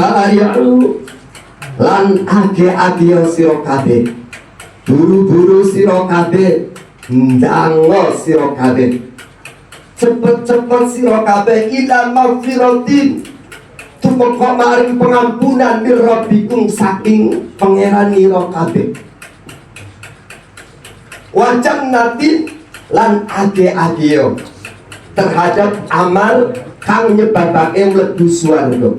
Wasari'u lan age-age sira kabeh, buru-buru sira kabeh, ndango sira kabeh, cepet-cepet sira kabeh ila magfiratin tumeka maring pengampunan mir rabbikum saking pangeran ira kabeh, wa jannatin lan age-age terhadap amal kang nyebabake mlebu swarga.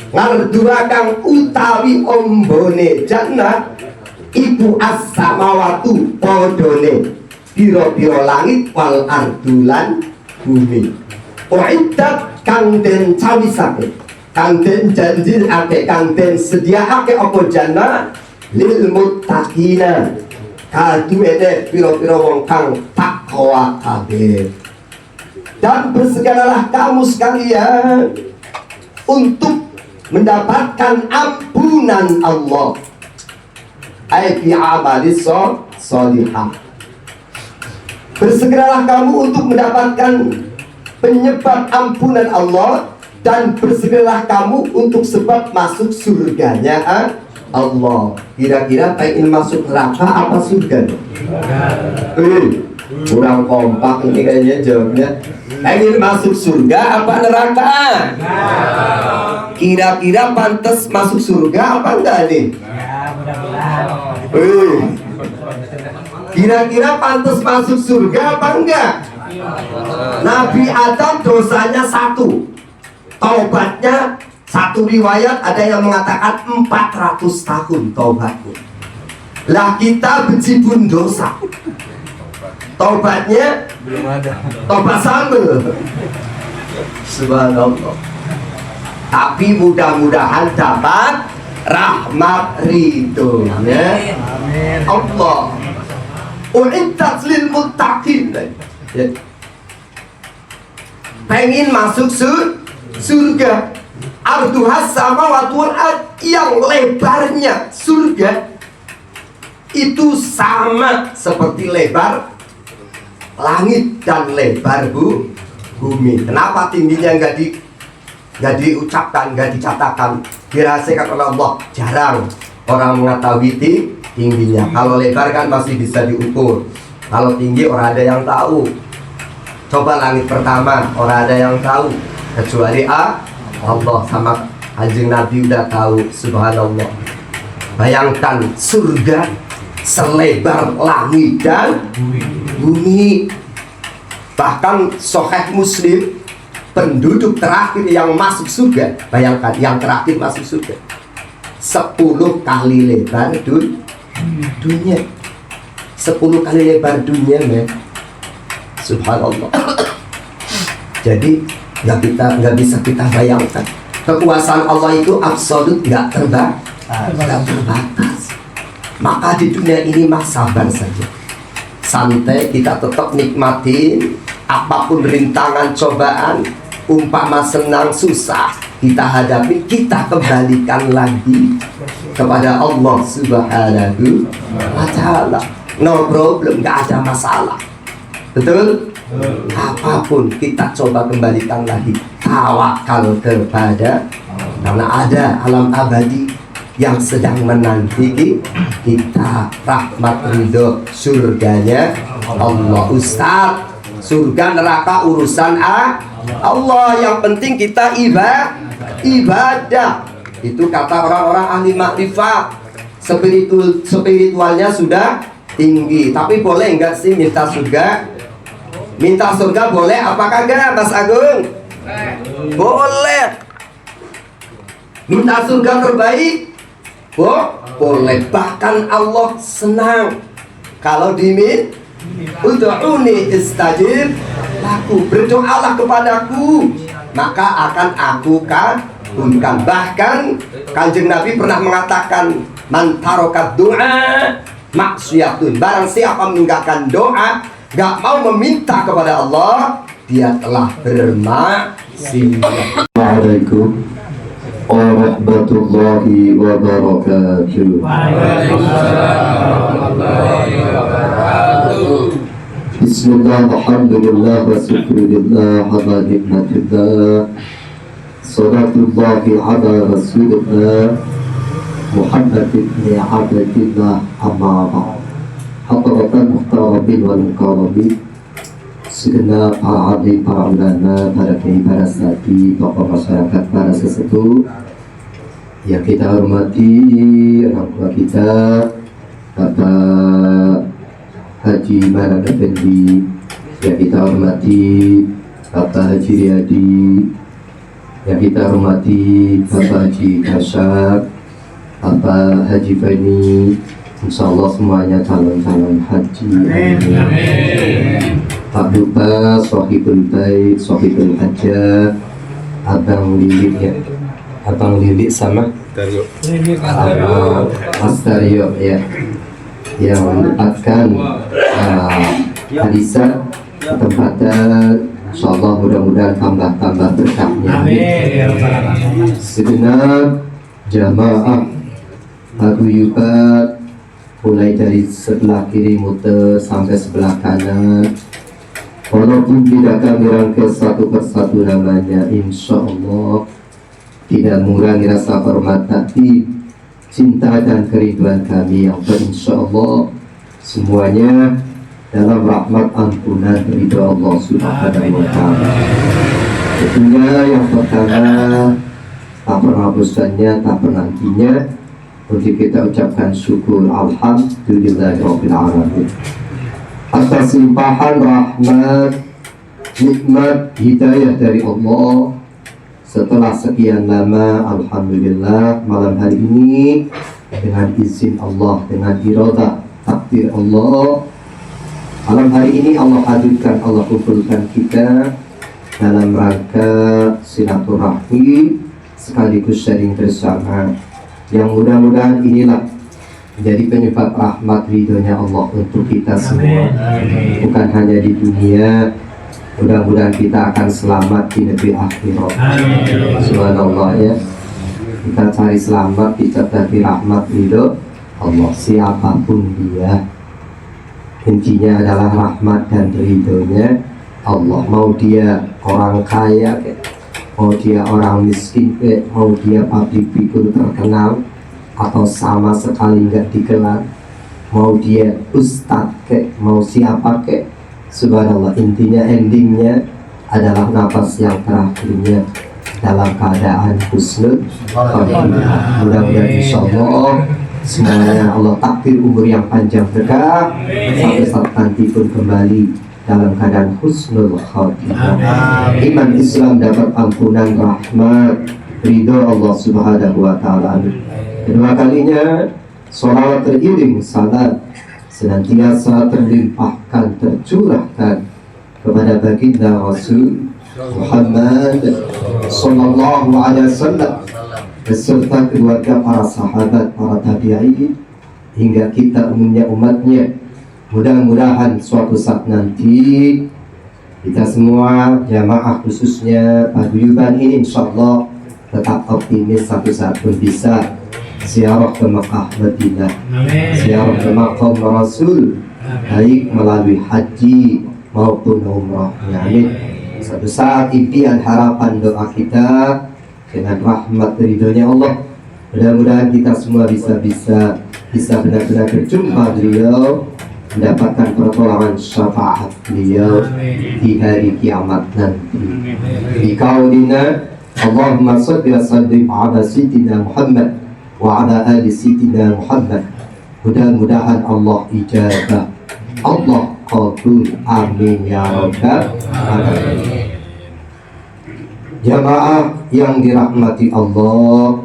Ngardura kang utawi ombone jannah iku as-samawatu padane pira-pira langit wal ardulan bumi. Uiddat kang den cawisake, kang den janjinake, kang den sediaake apa jannah lil muttaqina kaduwene pira-pira wong kang takwa kabeh. Dan bersegeralah kamu sekalian untuk mendapatkan ampunan Allah, ay fi amalis sholihah. Bersegeralah kamu untuk mendapatkan penyebab ampunan Allah, dan bersegeralah kamu untuk sebab masuk surganya Allah. Kira-kira pengen masuk neraka apa surga? Kurang kompak ini kayaknya jawabnya. Pengen masuk surga apa neraka? Kira-kira pantas masuk surga apa enggak nih? Kira-kira pantas masuk surga apa enggak? Nabi Adam dosanya 1, taubatnya 1 riwayat ada yang mengatakan 400 tahun taubatnya. Lah kita bejibun dosa, taubatnya belum ada, taubat sambel. Subhanallah. Tapi mudah-mudahan dapat rahmat ridhonya Allah. Uiddat lil muttaqin. Pengen masuk surga, arduhas samawati wal ard, yang lebarnya surga itu sama seperti lebar langit dan lebar bumi. Kenapa tingginya nggak diucapkan, nggak dicatatkan, dirahasiakan oleh Allah? Jarang orang mengetahui tingginya. Kalau lebar kan masih bisa diukur, kalau tinggi orang ada yang tahu. Coba langit pertama orang ada yang tahu kecuali Allah sama Kanjeng Nabi udah tahu. Subhanallah. Bayangkan surga selebar langit dan bumi. Bahkan Sahih Muslim, penduduk terakhir yang masuk surga, bayangkan yang terakhir masuk surga 10 kali lebar dunia. 10 kali lebar dunia, men. Subhanallah. Jadi nggak bisa kita bayangkan kekuasaan Allah itu absolut, nggak terbatas. Maka di dunia ini mah sabar saja, santai, kita tetap nikmatin apapun rintangan cobaan, umpama senang susah kita hadapi, kita kembalikan lagi kepada Allah Subhanahu wa ta'ala. No problem, nggak ada masalah. Betul? Apapun kita coba kembalikan lagi, tawakal kepada, karena ada alam abadi yang sedang menanti kita, rahmat ridho surganya Allah. Ustaz, surga neraka urusan Allah, yang penting kita ibadah. Itu kata orang-orang ahli makrifat, spiritualnya sudah tinggi. Tapi boleh enggak sih minta surga? Minta surga boleh apa kagak, Mas Agung? Boleh. Minta surga terbaik? Boleh. Bahkan Allah senang kalau dimin ud'uni istajib laku, berdoalah kepadaku maka akan aku kabulkan. Bahkan Kanjeng Nabi pernah mengatakan, man tarokat doa maksiyatun, barang siapa meninggalkan doa, gak mau meminta kepada Allah, dia telah bermaksiat. Assalamualaikum warahmatullahi wabarakatuh. Bismillah, alhamdulillah, wa syukurillah, wa nikmatillah. Salatullahi ala Rasulullah Muhammad ibn Abdillah amma ba'd. Hadratan muhtarabin wal mukarrabin, segenap para alim, para ulama, para kiai, para sati, tokoh masyarakat, para sesepuh yang kita hormati, orang tua kita, Bapak Haji Manan Effendi, yang kita hormati Bapak Haji Riyadi, yang kita hormati Bapak Haji Kasyaf, Bapak Haji Feni, insyaallah semuanya calon-calon haji. Amin. Pak Duta, Sohibul Bait, Sohibul Hajjah, Abang Lilik ya, Abang Lilik sama Mas Daryo ya, yang mendapatkan hadisah tempatan. Insyaallah mudah-mudahan tambah-tambah berkahnya. Segenap jamaah paguyuban mulai dari sebelah kiri muter sampai sebelah kanan, walaupun tidak kami rangkai satu persatu namanya, insya Allah tidak mengurangi rasa hormat hati, cinta dan kerinduan kami yang berinsya Allah semuanya dalam rahmat ampunan ridho Allah Subhanahu wa ta'ala. Tentunya yang pertama, tak pernah bosannya, tak pernah nantinya, untuk kita ucapkan syukur alhamdulillahirabbil alamin atas limpahan rahmat, nikmat, hidayah dari Allah. Setelah sekian lama, alhamdulillah malam hari ini dengan izin Allah, dengan iradah takdir Allah, malam hari ini Allah hadirkan, Allah kumpulkan kita dalam rangka silaturahmi sekaligus sharing bersama, yang mudah-mudahan inilah menjadi penyebab rahmat ridhonya Allah untuk kita semua, bukan hanya di dunia, mudah-mudahan kita akan selamat di negeri akhirat. Subhanallah ya, kita cari selamat dicapai rahmat ridho Allah siapapun dia. Intinya adalah rahmat dan ridhonya Allah. Mau dia orang kaya, mau dia orang miskin, mau dia public figure terkenal atau sama sekali nggak dikenal, mau dia ustadz mau siapa subhanallah, intinya endingnya adalah nafas yang terakhirnya dalam keadaan husnul khotimah. Mudah-mudahan insyaallah semuanya Allah takdir umur yang panjang berkah sampai saat nanti pun kembali dalam keadaan husnul khotimah, iman Islam dapat ampunan, rahmat, ridho Allah Subhanahu wa ta'ala. Kedua kalinya sholawat teriring salat senantiasa terlimpahkan, tercurahkan kepada baginda Rasul Muhammad sallallahu alaihi wasallam beserta keluarga, para sahabat, para tabi'in hingga kita umumnya umatnya. Mudah-mudahan suatu saat nanti kita semua jamaah khususnya paguyuban ini insyaallah tetap optimis satu saat pun bisa ziarah ke Makkah Madinah, ziarah ke Maqam Rasul, baik melalui haji maupun umrah. Amin. Satu saat impian, harapan, doa kita dengan rahmat ridhonya Allah, mudah-mudahan kita semua bisa benar-benar berjumpa beliau, mendapatkan pertolongan syafaat beliau di hari kiamat nanti. Di kaulina Allahumma shalli wa sallim ala sayyidina Muhammad wa ala ali sayyidina Muhammad. Mudah-mudahan Allah ijabah, Allah qabul, amin ya rabbal alamin. Jamaah yang dirahmati Allah,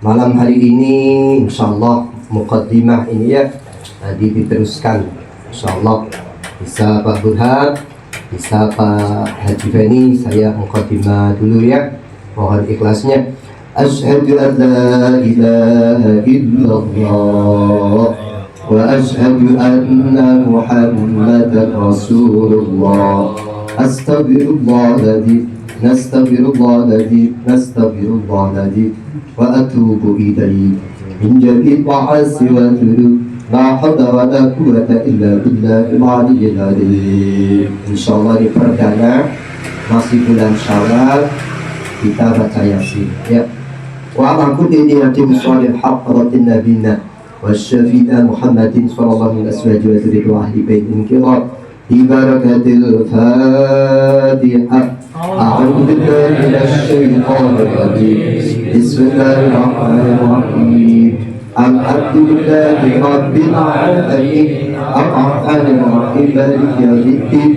malam hari ini insyaallah muqaddimah ini ya tadi diteruskan, insyaallah bisa Pak Burhan, bisa Pak Haji Feni, saya muqaddimah dulu ya, mohon ikhlasnya. Asyhadu an la ilaha illallah wa asyhadu anna Muhammadan Rasulullah. Astaghfirullahaladzim, nastaghfirullahaladzim, nastaghfirullahaladzim, wa atubu ilaih min jami'il ma'asi wa dzunub. La haula wa la quwwata illa billahil aliyyil azim. Insyaallah ini perdana masih bulan Syawal kita baca Yasin ya. Wa ala kulli niyatin shalih haqqatin nabiyina wasyafi'ina Muhammadin sallallahu alaihi wa ahli baitin kiram bi barakatil Fatihah. A'udzu billahi minasy syaithanir rajim. Bismillahirrahmanirrahim. Alhamdulillahi rabbil alamin. Ar-rahmanir rahim. Maliki yaumiddin.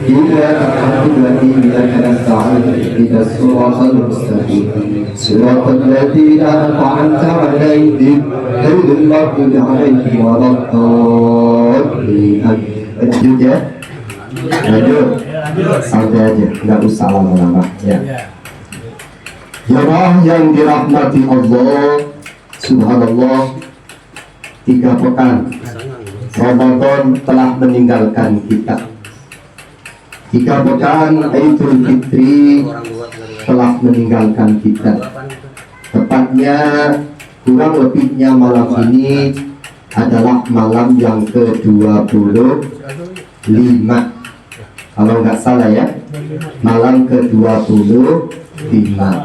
Iyyaka na'budu wa iyyaka nasta'in. Ihdinas siratal mustaqim. Siratal ladzina an'amta 'alaihim ghairil maghdubi 'alaihim waladdallin. Lanjut ya. Lanjut. Santai aja, nggak usah lama-lama ya. Jamaah yang dirahmati Allah, subhanallah, 3 pekan Ramadan telah meninggalkan kita. 3 pekan Idul Fitri telah meninggalkan kita. Tepatnya kurang lebihnya malam ini adalah malam yang ke-25, kalau nggak salah ya, malam ke-25.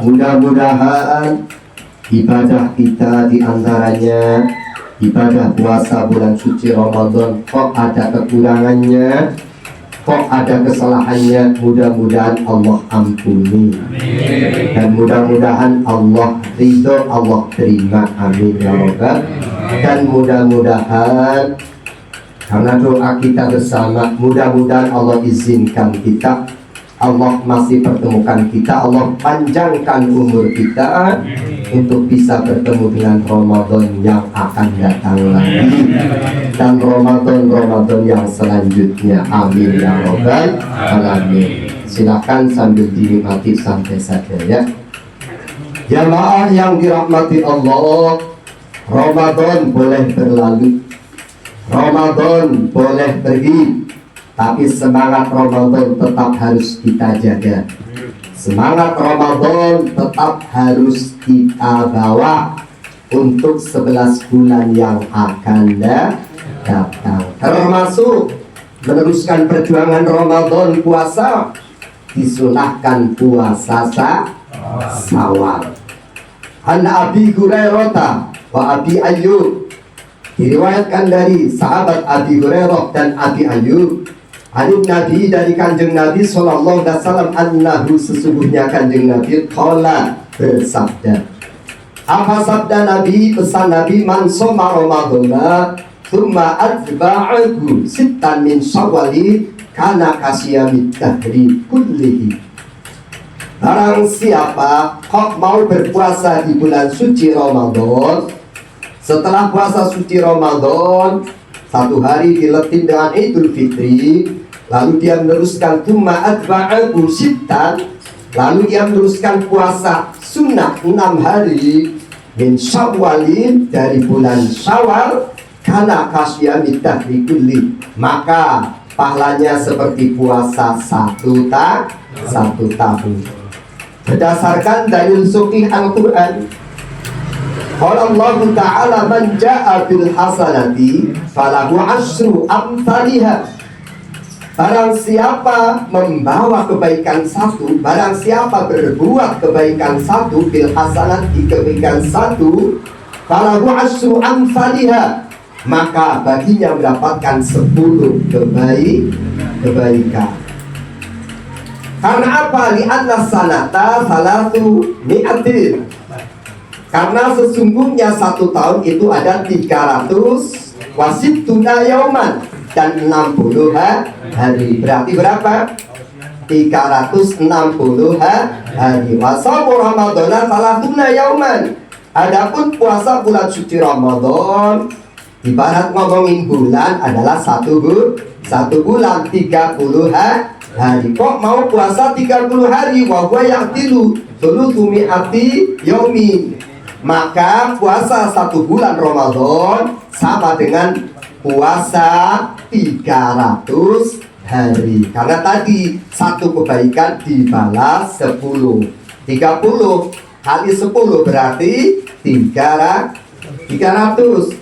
Mudah-mudahan ibadah kita diantaranya ibadah puasa bulan suci Ramadan kok ada kekurangannya, kok ada kesalahannya, mudah-mudahan Allah ampuni. Dan mudah-mudahan Allah ridho, Allah terima, amin ya rabbal. Dan mudah-mudahan karena doa kita bersama, mudah-mudahan Allah izinkan kita, Allah masih pertemukan kita, Allah panjangkan umur kita untuk bisa bertemu dengan Ramadan yang akan datang lagi dan Ramadan yang selanjutnya, amin ya rabbal alamin. Silakan sambil dinikmati santai saja ya. Jamaah yang dirahmati Allah, Ramadan boleh berlalu, Ramadan boleh pergi, tapi semangat Ramadan tetap harus kita jaga. Semangat Ramadan tetap harus kita bawa untuk 11 bulan yang akan datang. Termasuk meneruskan perjuangan Ramadan puasa, disunahkan puasa Syawal. An Abi Hurairah wa Abi Ayyub, diriwayatkan dari sahabat Abi Hurairah dan Abi Ayyub, Anun Nabi, dari kanjeng Nabi sallallahu alaihi wasallam, annahu, sesungguhnya kanjeng Nabi qala, bersabda. Apa sabda Nabi, pesan Nabi? Man shoma Ramadhana tsumma atba'ahu sittan min Syawali kana kasiyamid dahri kullihi. Barang siapa kok mau berpuasa di bulan suci Ramadan, setelah puasa suci Ramadan 1 hari diletin dengan Idul Fitri, lalu dia meneruskan tsumma atba'ahu sittan, lalu dia meneruskan puasa sunnah 6 hari min Syawalin, dari bulan Syawal, kana kasyamid dahri kulli, maka pahalanya seperti puasa 1 tahun. Berdasarkan dalil sahih Al-Quran, qala Allah Ta'ala, man ja'a bil hasanati falahu asyru amsalihha. Barang siapa membawa kebaikan 1, barang siapa berbuat kebaikan 1, bil hasanati, kebaikan 1, falahu asyru amsalihha, maka baginya mendapatkan 10 kebaikan. Karena apa? Li'anna sanata salatu mi'atin, karena sesungguhnya 1 tahun itu ada 300 wasituna yauman, dan 60 hari. Berarti berapa? 360 hari. Wasamu Ramadana salatuna yauman. Adapun puasa bulan suci Ramadan, ibarat ngomongin bulan, adalah 1 bulan 30 hari. Kok mau puasa 30 hari? Wa huwa ya'tilu thulutsu mi'ati yaumin. Maka puasa 1 bulan Ramadan sama dengan puasa 300 hari. Karena tadi 1 kebaikan dibalas 10. 30 kali 10 berarti 300.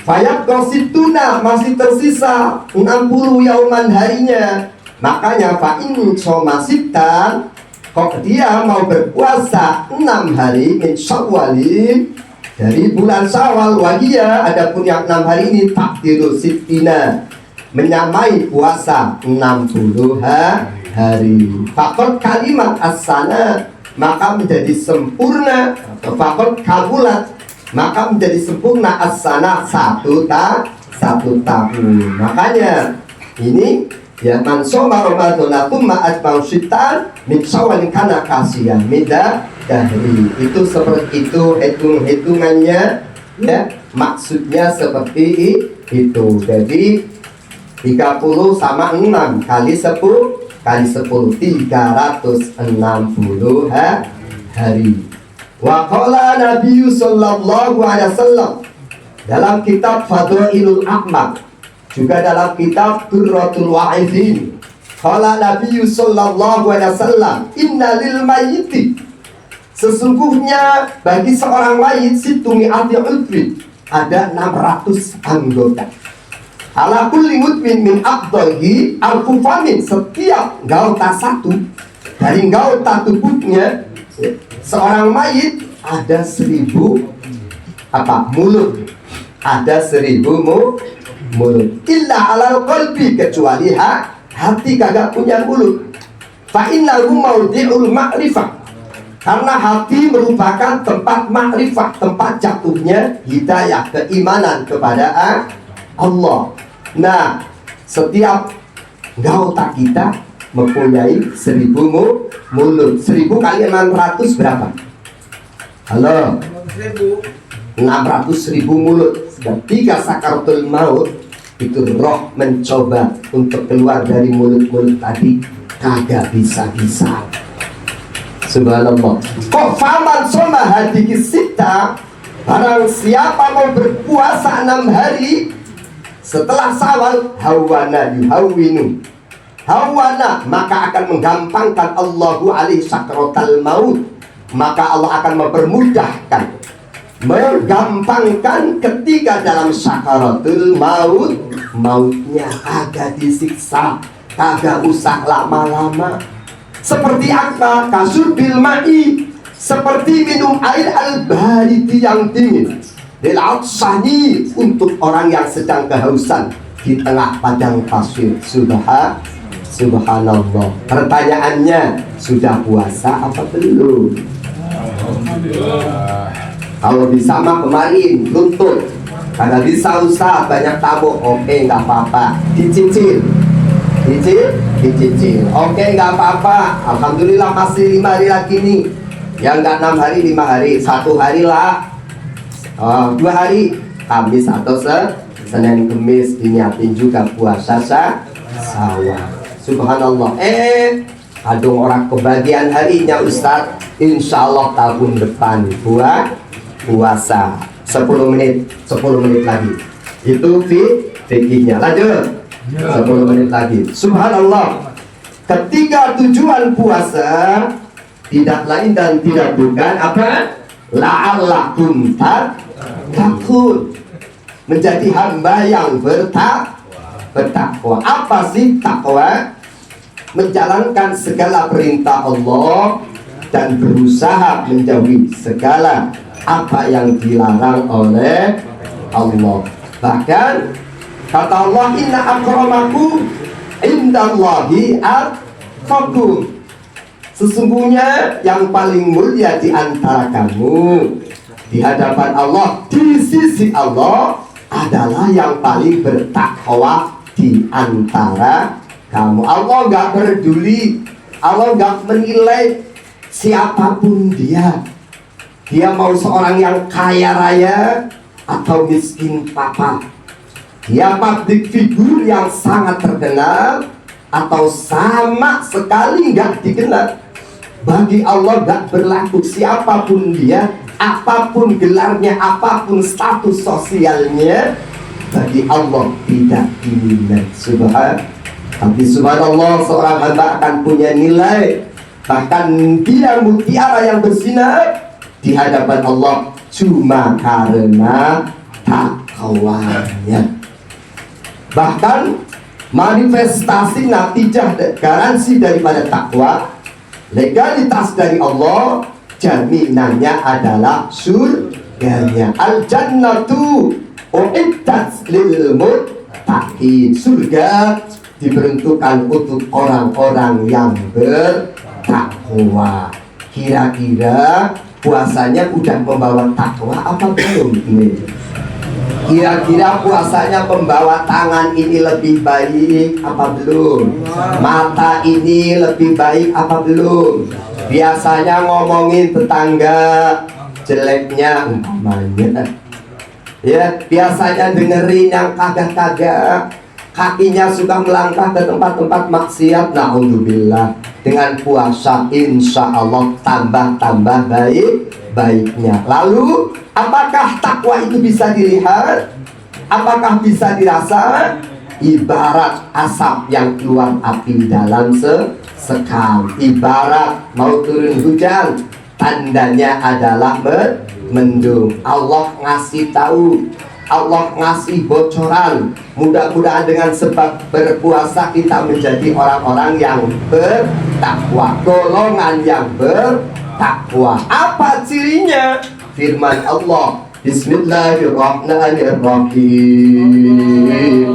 Fayab qasituna, masih tersisa 60 yauman harinya. Makanya fa'in shoma sittan, kok dia mau berpuasa 6 hari min Syawalin dari bulan Syawal, wajia adapun yang 6 hari ini takdiru sittina, menyamai puasa 60 hari. Fakot kalimat as-sana, maka menjadi sempurna. Fakot kabulat, maka menjadi sempurna as-sana, satu tahun. Makanya ini ya, man soma Ramadan tumma atba'u sittan min Syawalin kana kasihan mida dahri. Itu seperti itu hitungannya ya, maksudnya seperti itu. Jadi 30 sama 6 kali 10 kali 10 360 hari. Wa qala Nabi sallallahu alaihi wasallam dalam kitab Fadailul A'mal, juga dalam kitab Durratul Wa'idin, qala Nabi sallallahu alaihi wasallam, inna lil mayyiti, sesungguhnya bagi seorang mayit situmi ati udri, ada 600 anggota. Ala kulli mudmin min abdahi al-kufamin, setiap gaota satu dari gaota tubuhnya seorang mayit ada 1000 mulut, ada 1000 mulut. Illa alal qalbi, kecuali hati kagak punya mulut. Fa innahu maudi'ul ma'rifah, karena hati merupakan tempat makrifah, tempat jatuhnya hidayah, keimanan kepada Allah. Nah, setiap gaota kita mempunyai 1000 mulut. 1000 kali 600 berapa? Halo? 600.000 mulut. Ketika sakaratul maut, itu roh mencoba untuk keluar dari mulut-mulut tadi, kagak bisa-bisa. Subhanallah. Kok faman soma hadiki sita, barang siapa mau berpuasa 6 hari setelah Syawal, hawana yuhawinu, hawana, maka akan menggampangkan Allahu alaihi sakaratul maut, maka Allah akan mempermudahkan, menggampangkan ketika dalam sakaratul maut, mautnya agak disiksa, kagak usah lama-lama. Seperti apa? Kasurbil ma'i, seperti minum air al-baridi yang dingin. Lil atsani, untuk orang yang sedang kehausan di tengah padang pasir. Subhanallah. Pertanyaannya, sudah puasa apa belum? Kalau bisa mah kemarin tuntut, karena bisa usaha banyak tamu, oke nggak apa-apa, dicicil, oke nggak apa-apa, alhamdulillah masih 5 hari lagi nih, yang nggak 6 hari 5 hari, 1 hari lah, 2 hari, Kamis atau Senin Kemis diniatin juga puasa sawah. Subhanallah. Adung orang kebagian harinya Ustaz, insya Allah tahun depan puasa 10 menit lagi, itu fikihnya. Lanjut 10 menit lagi. Subhanallah. Ketika tujuan puasa tidak lain dan tidak bukan apa? La'allakum takut, menjadi hamba yang bertakwa. Apa sih takwa? Menjalankan segala perintah Allah dan berusaha menjauhi segala apa yang dilarang oleh Allah. Bahkan kata Allah, inna akramakum indallahi atqakum, sesungguhnya yang paling mulia di antara kamu di hadapan Allah, di sisi Allah, adalah yang paling bertakwa di antara kamu. Allah gak peduli, Allah gak menilai siapapun dia mau seorang yang kaya raya atau miskin papa, dia public figure yang sangat terkenal atau sama sekali gak dikenal. Bagi Allah gak berlaku siapapun dia, apapun gelarnya, apapun status sosialnya, bagi Allah tidak dinilai. Tapi subhanallah, seorang hamba akan punya nilai. Bahkan dia mutiara yang bersinar di hadapan Allah cuma karena takwanya. Bahkan manifestasi natijah garansi daripada takwa, Legalitas dari Allah, jaminannya adalah surganya. Al-jannatu uiddat lil muttaqin. Surga diperuntukkan untuk orang-orang yang bertakwa. Kira-kira puasanya udah membawa takwa apa belum ini? Kira-kira puasanya membawa tangan ini lebih baik apa belum? Mata ini lebih baik apa belum? Biasanya ngomongin tetangga jeleknya umpamanya, ya biasanya dengerin yang kagak-kagak. Kakinya suka melangkah ke tempat-tempat maksiat. Na'udzubillah. Dengan puasa insya Allah tambah-tambah baiknya. Lalu apakah takwa itu bisa dilihat? Apakah bisa dirasa? Ibarat asap yang keluar api dalam sekam. Ibarat mau turun hujan, tandanya adalah mendung. Allah ngasih tahu, Allah ngasih bocoran. Mudah-mudahan dengan sebab berpuasa kita menjadi orang-orang yang bertakwa, golongan yang bertakwa. Apa cirinya? Firman Allah, Bismillahirrahmanirrahim.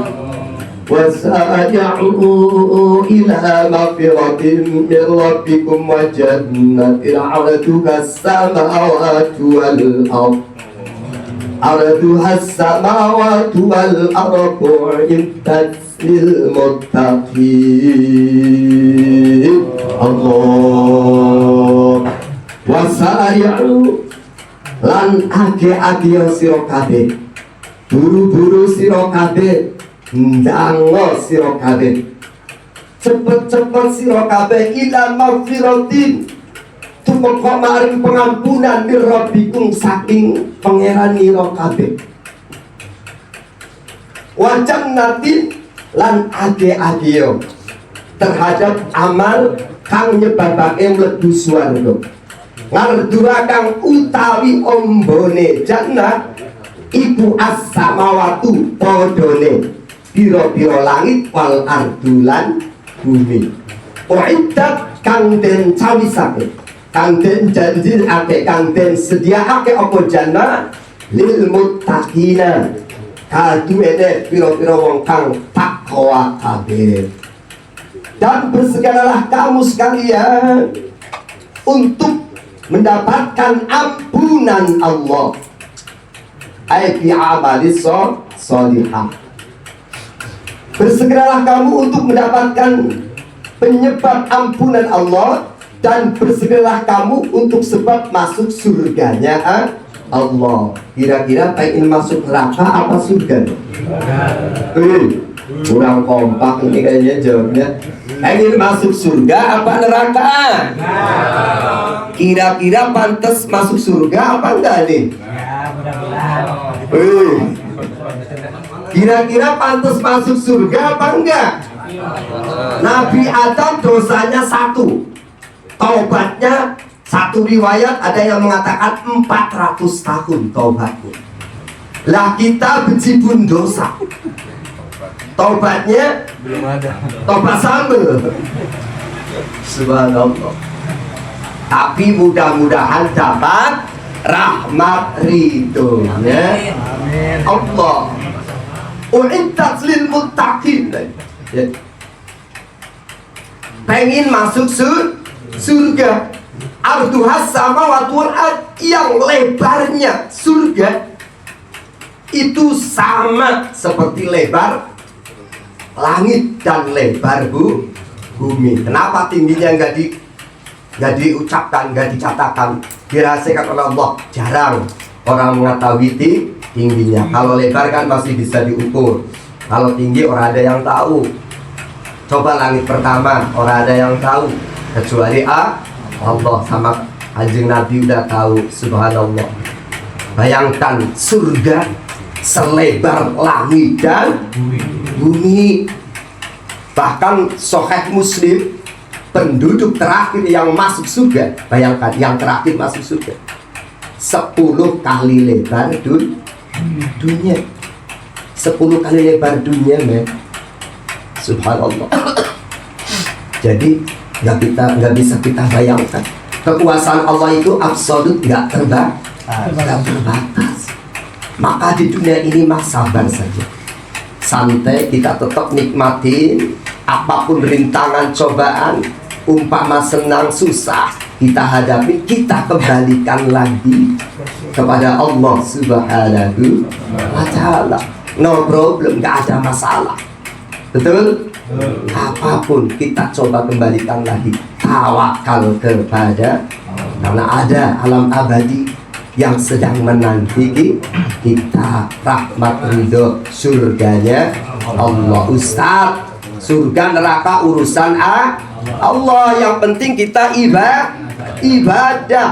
وَسَارِعُوا إِلَى مَغْفِرَةٍ مِّن رَّبِّكُمْ وَجَنَّةٍ عَرْضُهَا السَّمَاوَاتُ وَالْأَرْضُ عرضها السماوات والأرض أعدت للمتقين. Allah. Wasari'u lan age-age sira kabeh, buru-buru sira kabeh, ndango sira kabeh, cepet-cepet sira kabeh ila magfiratin, tumeka maring pengampunan mirrabbikum saking pangeran nira kabeh, wa jannatin lan age-age terhadap amal kang nyebabake mlebu swarga. Ngardura kang utawi ombone jannah iku as-samawatu padane pira-pira langit wal ardulan bumi. Uiddat kang den cawisake, kang den janjinake, kang den sediakake apa jannah lil muttaqina kaduene pira-pira wong kang takwa kabeh. Dan bersegeralah kamu sekalian untuk mendapatkan ampunan Allah, ai fi amalis sholihah. Bersegeralah kamu untuk mendapatkan penyebab ampunan Allah, dan bersegeralah kamu untuk sebab masuk surganya Allah. Kira-kira pengen masuk neraka apa surga? Kurang kompak ini kayaknya jawabnya. Pengen masuk surga apa neraka? Kira-kira pantas masuk surga apa enggak nih? Kira-kira pantas masuk surga apa enggak? Nabi Adam dosanya 1, taubatnya 1 riwayat ada yang mengatakan 400 tahun taubatnya. Lah kita bejibun dosa, taubatnya belum ada, taubat sambel. Subhanallah. Tapi mudah-mudahan dapat rahmat ridhonya Allah. Uiddat lil muttaqin. Pengen masuk surga, arduhas samawati wal ard, yang lebarnya surga itu sama seperti lebar langit dan lebar bumi. Kenapa tingginya nggak diucapkan, nggak dicatatkan, dirahasiakan oleh Allah? Jarang orang mengetahui tingginya. Kalau lebar kan masih bisa diukur, kalau tinggi orang ada yang tahu. Coba langit pertama orang ada yang tahu kecuali Allah sama Kanjeng Nabi udah tahu. Subhanallah. Bayangkan surga selebar langit dan bumi. Bahkan Sahih Muslim, penduduk terakhir yang masuk surga, bayangkan yang terakhir masuk surga 10 kali lebar dunia. 10 kali lebar dunia, men. Subhanallah. Jadi nggak bisa kita bayangkan. Kekuasaan Allah itu absolut, nggak terbatas. Maka di dunia ini mah sabar saja, santai, kita tetap nikmatin apapun rintangan cobaan, umpama senang susah kita hadapi, kita kembalikan lagi kepada Allah Subhanahu wa Ta'ala. No problem, nggak ada masalah. Betul? Apapun kita coba kembalikan lagi, tawakal kepada, karena ada alam abadi yang sedang menanti kita, rahmat ridho surganya Allah. Ustaz, surga neraka urusan Allah, yang penting kita ibadah.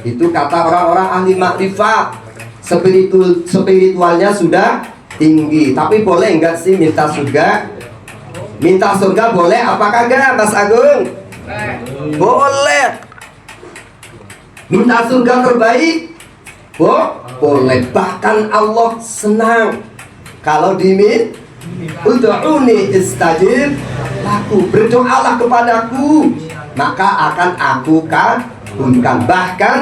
Itu kata orang-orang ahli makrifat, spiritualnya sudah tinggi. Tapi boleh enggak sih minta surga? Minta surga boleh apa kagak, Mas Agung? Boleh. Minta surga terbaik boleh. Bahkan Allah senang kalau dimin ud'uni istajib laku, berdoalah kepadaku maka akan aku kabulkan. Bahkan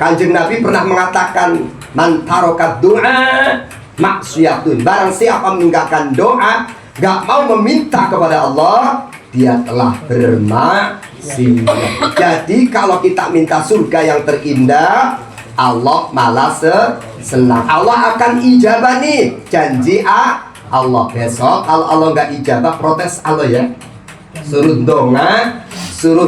Kanjeng Nabi pernah mengatakan, man tarokat doa maksiatun, barang siapa meninggalkan doa, gak mau meminta kepada Allah, dia telah bermaksiat. Jadi kalau kita minta surga yang terindah, Allah malah senang. Allah akan ijabah nih, janji Allah. Besok kalau Allah nggak ijabah, protes Allah ya. Suruh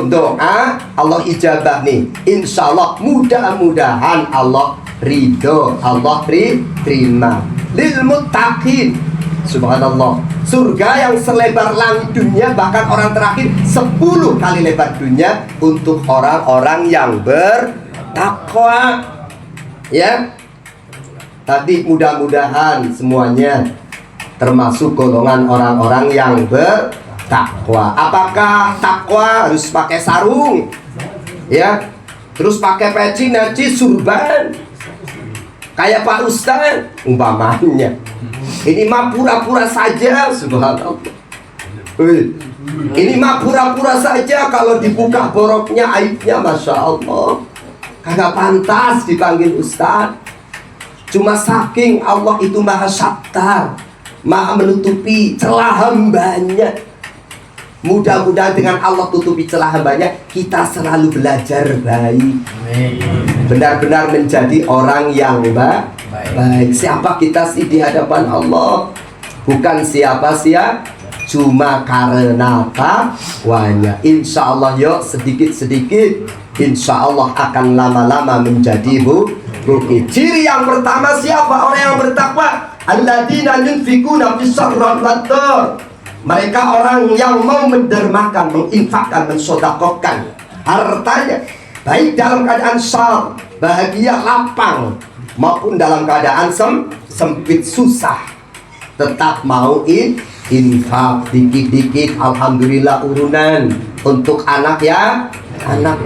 doa, Allah ijabah nih. Insya Allah, mudah-mudahan Allah ridho, Allah terima. Lil muttaqin, subhanallah, surga yang selebar langit dunia, bahkan orang terakhir 10 kali lebar dunia untuk orang-orang yang bertakwa. Ya, tadi mudah-mudahan semuanya termasuk golongan orang-orang yang bertakwa. Apakah takwa harus pakai sarung? Ya, terus pakai peci, najis, surban kayak Pak Ustaz umpamanya. Ini mah pura-pura saja, subhanallah. Ini mah pura-pura saja, kalau dibuka boroknya, aibnya, masya Allah, kagak pantas dipanggil Ustaz. Cuma saking Allah itu maha sattar, maha menutupi celah hambanya. Mudah-mudahan dengan Allah tutupi celah hambanya, kita selalu belajar baik, benar-benar menjadi orang yang baik. Siapa kita sih di hadapan Allah? Bukan siapa-siapa, cuma karena takwanya. Insya Allah yuk, sedikit-sedikit, insya Allah akan lama-lama menjadi bukit. Ciri yang pertama siapa orang yang bertakwa? Alladzina yunfikuna fis-sarra'i wad-dharra. Mereka orang yang mau mendermakan, menginfakkan, mensodakohkan hartanya, baik dalam keadaan syar, bahagia, lapang, maupun dalam keadaan sempit, susah, tetap mau infak dikit-dikit. Alhamdulillah urunan untuk anak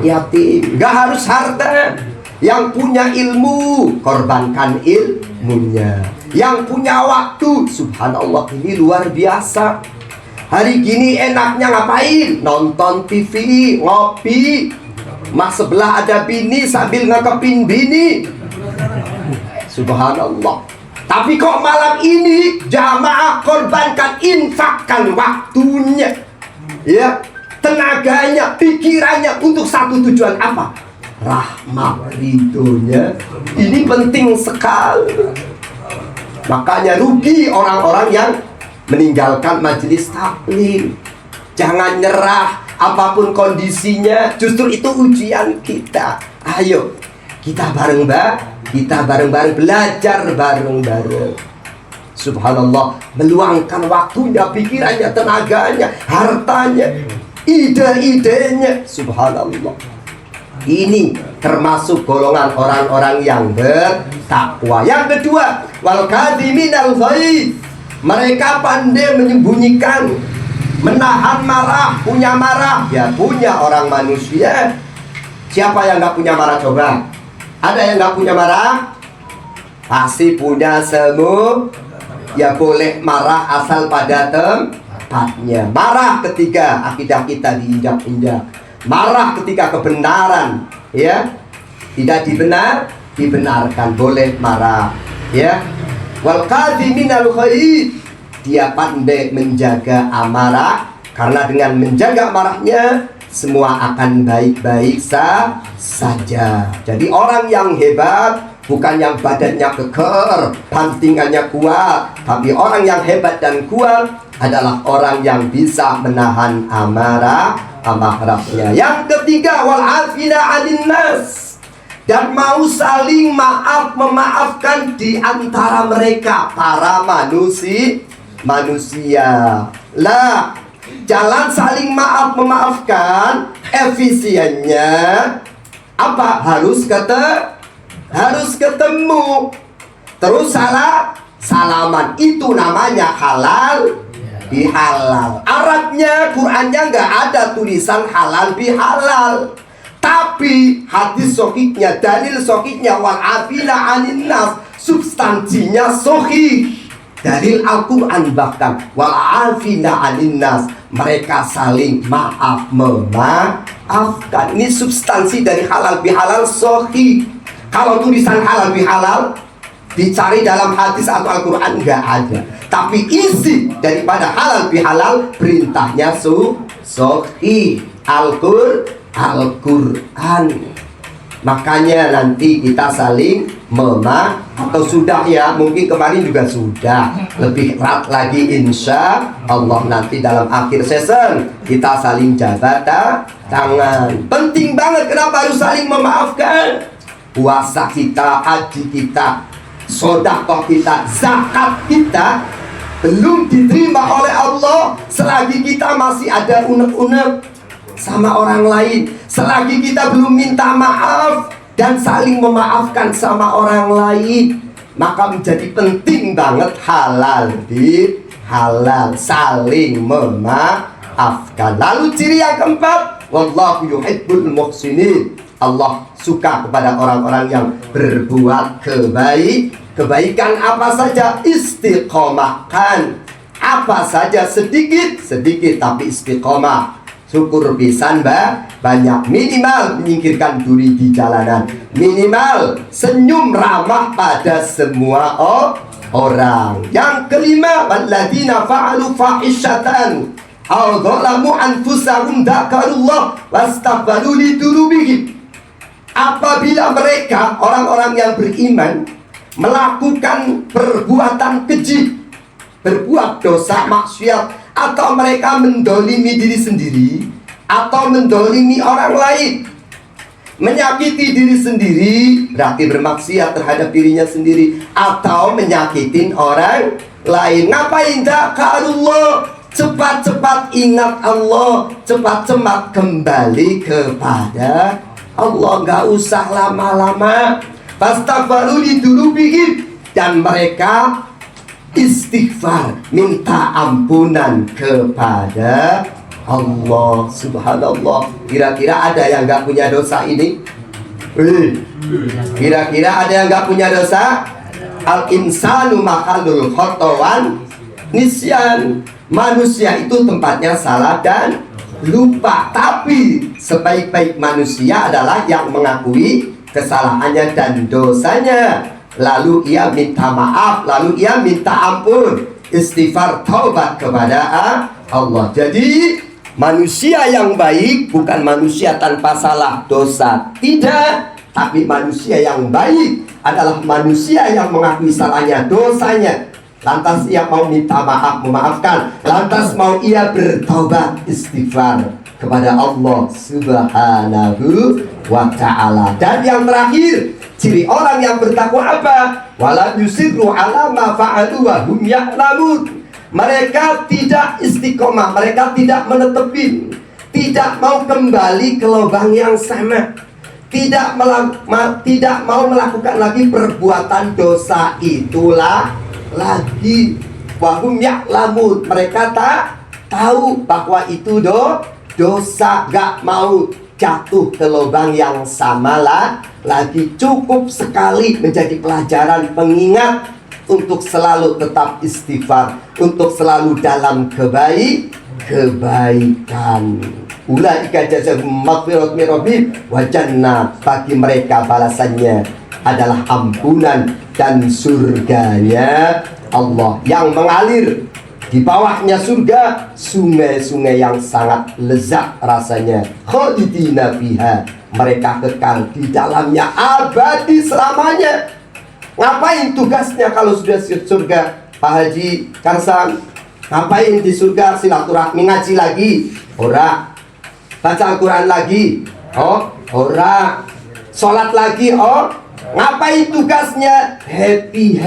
yatim. Gak harus harta. Yang punya ilmu, korbankan ilmunya. Yang punya waktu, subhanallah, ini luar biasa. Hari gini enaknya ngapain? Nonton TV, ngopi, mas sebelah ada bini sambil ngekepin bini, subhanallah. Tapi kok malam ini jamaah korbankan, infakkan waktunya, ya, tenaganya, pikirannya untuk satu tujuan apa? Rahmat ridhonya. Ini penting sekali. Makanya rugi orang-orang yang meninggalkan majelis taklim. Jangan nyerah apapun kondisinya, justru itu ujian kita. Ayo kita bareng-bareng belajar bareng-bareng. Subhanallah, meluangkan waktunya, pikirannya, tenaganya, hartanya, ide-idenya. Subhanallah. Ini termasuk golongan orang-orang yang bertakwa. Yang kedua, wal kadhiminal ghaidh. Mereka pandai menyembunyikan, menahan marah. Punya marah, ya punya orang manusia. Siapa yang gak punya marah coba? Ada yang gak punya marah? Pasti punya semua. Ya boleh marah asal pada tepatnya. Marah ketika akidah kita diinjak-injak. Marah ketika kebenaran ya tidak dibenarkan, boleh marah ya. Wal kadhiminal ghaidh, dia pandai menjaga amarah, karena dengan menjaga marahnya semua akan baik-baik saja. Jadi orang yang hebat bukan yang badannya keker, bantingannya kuat, tapi orang yang hebat dan kuat adalah orang yang bisa menahan amarahnya. Yang ketiga, wal afina 'anil nas, dan mau saling memaafkan di antara mereka para manusia. Lah, jalan saling memaafkan, efisiennya apa? Harus ketemu. Terus salaman, itu namanya halal bihalal. Arabnya, Qurannya nggak ada tulisan halal bihalal. Tapi hadis sahihnya, dalil sahihnya wal afina 'anil nas, substansinya sahih. Dalil Al-Quran bahkan wal afina 'anil nas, mereka saling memaafkan. Ini substansi dari halal bihalal sahih. Kalau tulisan halal bihalal dicari dalam hadis atau Al-Quran nggak ada. Tapi isi daripada halal bihalal perintahnya sahih Al-Quran. Makanya nanti kita saling atau sudah ya, mungkin kemarin juga sudah, lebih erat lagi insya Allah nanti dalam akhir season kita saling jabat tangan. Penting banget. Kenapa harus saling memaafkan? Puasa kita, haji kita, sedekah kita, zakat kita belum diterima oleh Allah selagi kita masih ada unek-unek sama orang lain, selagi kita belum minta maaf dan saling memaafkan sama orang lain. Maka menjadi penting banget halal bihalal, saling memaafkan. Lalu ciri yang keempat, wallahu yuhibbul muhsinin, Allah suka kepada orang-orang yang berbuat kebaikan apa saja, istiqomahkan apa saja, sedikit tapi istiqomah. Syukur pisan banyak. Minimal menyingkirkan duri di jalanan, minimal senyum ramah pada semua orang. Yang kelima, walladzina fa'alu fahisyatan aw dzalamu anfusahum dzakarullah wastaghfaru li dzunubihim. Apabila mereka, orang-orang yang beriman, melakukan perbuatan keji, berbuat dosa maksiat, atau mereka mendolimi diri sendiri, atau mendolimi orang lain, menyakiti diri sendiri berarti bermaksiat terhadap dirinya sendiri, atau menyakitin orang lain. Ngapain? Dzakarullah, cepat-cepat ingat Allah, cepat-cepat kembali kepada Allah, nggak usah lama-lama. Fastaghfaru li dzunubihim, dan mereka istighfar, minta ampunan kepada Allah. Subhanallah. Kira-kira ada yang nggak punya dosa ini? Kira-kira ada yang nggak punya dosa? Al-insanu mahalul khotawan nisyan. Manusia itu tempatnya salah dan lupa. Tapi sebaik-baik manusia adalah yang mengakui kesalahannya dan dosanya, lalu ia minta maaf, lalu ia minta ampun, istighfar, taubat kepada Allah. Jadi manusia yang baik bukan manusia tanpa salah dosa, tidak. Tapi manusia yang baik adalah manusia yang mengakui salahnya, dosanya, lantas ia mau minta maaf, memaafkan, lantas mau ia bertaubat, istighfar kepada Allah Subhanahu wa ta'ala. Dan yang terakhir, ciri orang yang bertakwa apa? Wala yusirru ala ma fa'alu wa hum ya'lamun. Mereka tidak istiqomah, mereka tidak menetepin, tidak mau kembali ke lubang yang sama, tidak mau melakukan lagi perbuatan dosa itulah lagi. Wa hum ya'lamun, mereka tak tahu bahwa itu dosa, gak mau jatuh ke lubang yang sama lagi. Cukup sekali menjadi pelajaran pengingat untuk selalu tetap istighfar, untuk selalu dalam kebaikan. Ulaika jazaahum maghfiratun min rabbihim wa jannah, bagi mereka balasannya adalah ampunan dan surganya Allah yang mengalir di bawahnya surga, sungai-sungai yang sangat lezat rasanya. Khalidina fiha, mereka kekal di dalamnya abadi selamanya. Ngapain tugasnya kalau sudah surga? Pak Haji Karsan, ngapain di surga? Silaturahmi, ngaji lagi? Ora. Baca Al-Quran lagi? Oh, ora. Sholat lagi? Oh. Ngapain tugasnya? Happy.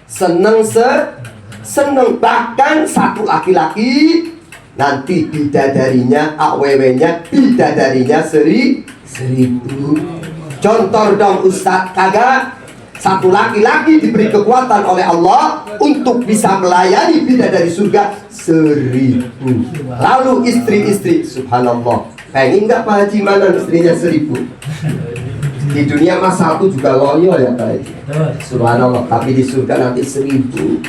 Seneng seneng. Bahkan satu laki-laki nanti bidadarinya, aww-nya bidadarinya 1000. Contoh dong Ustadz, kagak? Satu laki-laki diberi kekuatan oleh Allah untuk bisa melayani bidadari surga 1000. Lalu istri-istri, subhanallah, pengen nggak Pak Haji mana istrinya 1000? Di dunia mas satu juga loyo ya Pak Haji, subhanallah. Tapi di surga nanti 1000.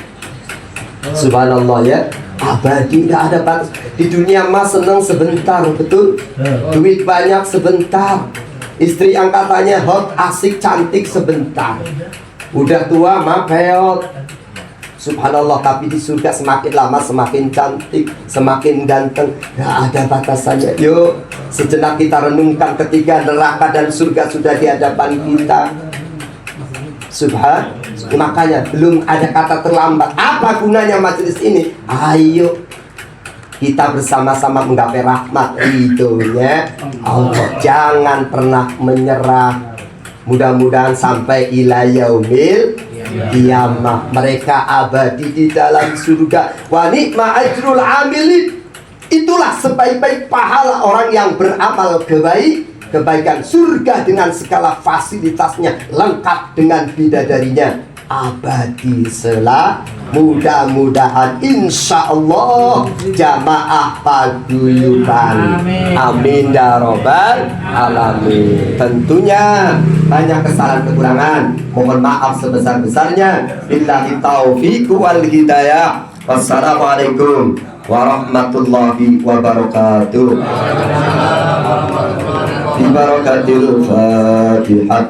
Subhanallah ya, abadi, nggak ada batas. Di dunia mas seneng sebentar, betul? Duit banyak sebentar. Istri yang katanya hot, asik, cantik sebentar. Udah tua mah peot. Subhanallah, tapi di surga semakin lama semakin cantik, semakin ganteng. Gak ada batasannya. Yuk, sejenak kita renungkan ketika neraka dan surga sudah di hadapan kita. Makanya belum ada kata terlambat. Apa gunanya majelis ini? Ayo kita bersama-sama menggapai rahmat ridhonya Allah. Jangan pernah menyerah. Mudah-mudahan sampai ila yaumil qiyamah mereka abadi di dalam surga. Wa ni'ma ajrul amilin. Itulah sebaik-baik pahala orang yang beramal kebaikan. Surga dengan segala fasilitasnya, lengkap dengan bidadarinya, abadi mudah-mudahan insya Allah jamaah paguyuban. Amin ya robbal alamin. Tentunya banyak kesalahan kekurangan, mohon maaf sebesar-besarnya. Billahi taufiq wal hidayah. Wassalamualaikum warahmatullahi wabarakatuh. Bi barakatil Fatihah.